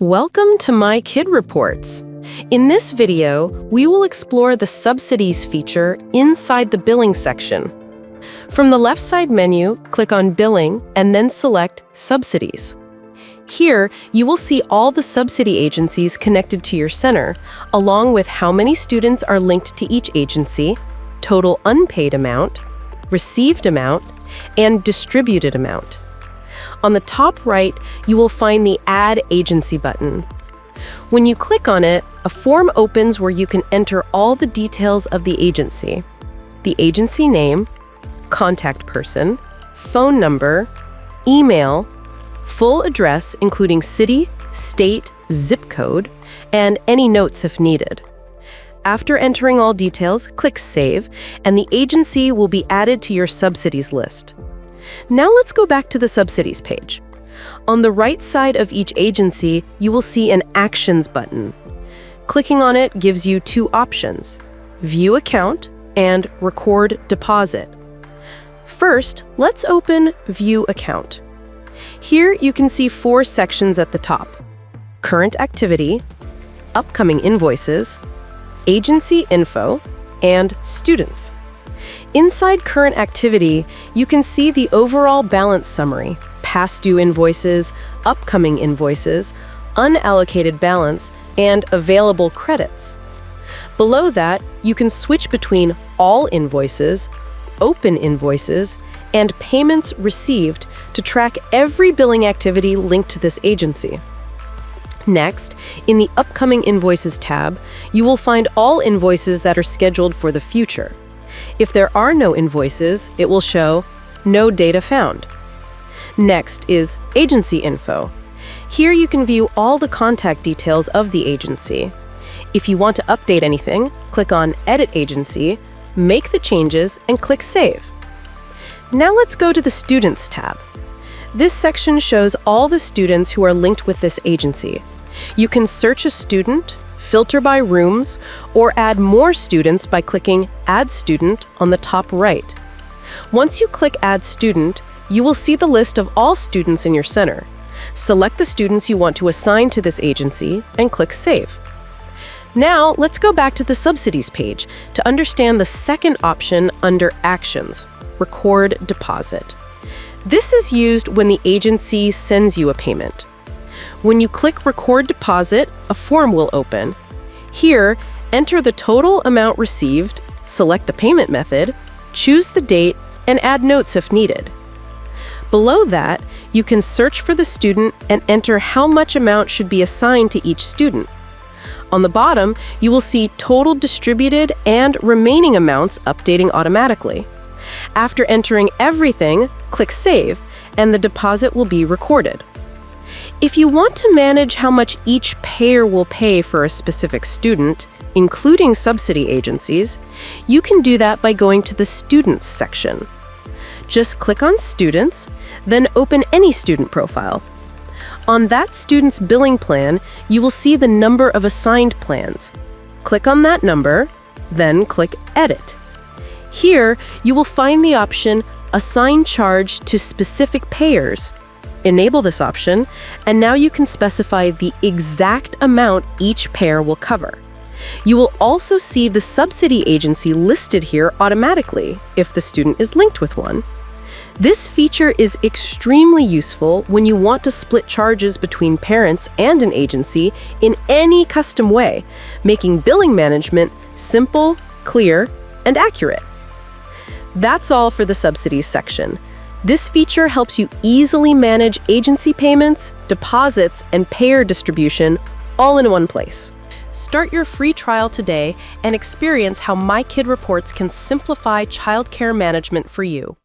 Welcome to MyKidReports. In this video, we will explore the Subsidies feature inside the Billing section. From the left side menu, click on Billing and then select Subsidies. Here, you will see all the subsidy agencies connected to your center, along with how many students are linked to each agency, total unpaid amount, received amount, and distributed amount. On the top right, you will find the Add Agency button. When you click on it, a form opens where you can enter all the details of the agency name, contact person, phone number, email, full address including city, state, zip code, and any notes if needed. After entering all details, click Save, and the agency will be added to your subsidies list. Now let's go back to the Subsidies page. On the right side of each agency, you will see an Actions button. Clicking on it gives you two options: View Account and Record Deposit. First, let's open View Account. Here you can see four sections at the top: Current Activity, Upcoming Invoices, Agency Info, and Students. Inside Current Activity, you can see the overall balance summary, past due invoices, upcoming invoices, unallocated balance, and available credits. Below that, you can switch between All Invoices, Open Invoices, and Payments Received to track every billing activity linked to this agency. Next, in the Upcoming Invoices tab, you will find all invoices that are scheduled for the future. If there are no invoices, it will show No Data Found. Next is Agency Info. Here you can view all the contact details of the agency. If you want to update anything, click on Edit Agency, make the changes, and click Save. Now let's go to the Students tab. This section shows all the students who are linked with this agency. You can search a student, filter by rooms, or add more students by clicking Add Student on the top right. Once you click Add Student, you will see the list of all students in your center. Select the students you want to assign to this agency and click Save. Now, let's go back to the Subsidies page to understand the second option under Actions, Record Deposit. This is used when the agency sends you a payment. When you click Record Deposit, a form will open. Here, enter the total amount received, select the payment method, choose the date, and add notes if needed. Below that, you can search for the student and enter how much amount should be assigned to each student. On the bottom, you will see total distributed and remaining amounts updating automatically. After entering everything, click Save, and the deposit will be recorded. If you want to manage how much each payer will pay for a specific student, including subsidy agencies, you can do that by going to the Students section. Just click on Students, then open any student profile. On that student's billing plan, you will see the number of assigned plans. Click on that number, then click Edit. Here, you will find the option Assign Charge to Specific Payers. Enable this option, and now you can specify the exact amount each payer will cover. You will also see the subsidy agency listed here automatically if the student is linked with one. This feature is extremely useful when you want to split charges between parents and an agency in any custom way, making billing management simple, clear, and accurate. That's all for the Subsidies section. This feature helps you easily manage agency payments, deposits, and payer distribution all in one place. Start your free trial today and experience how MyKidReports can simplify childcare management for you.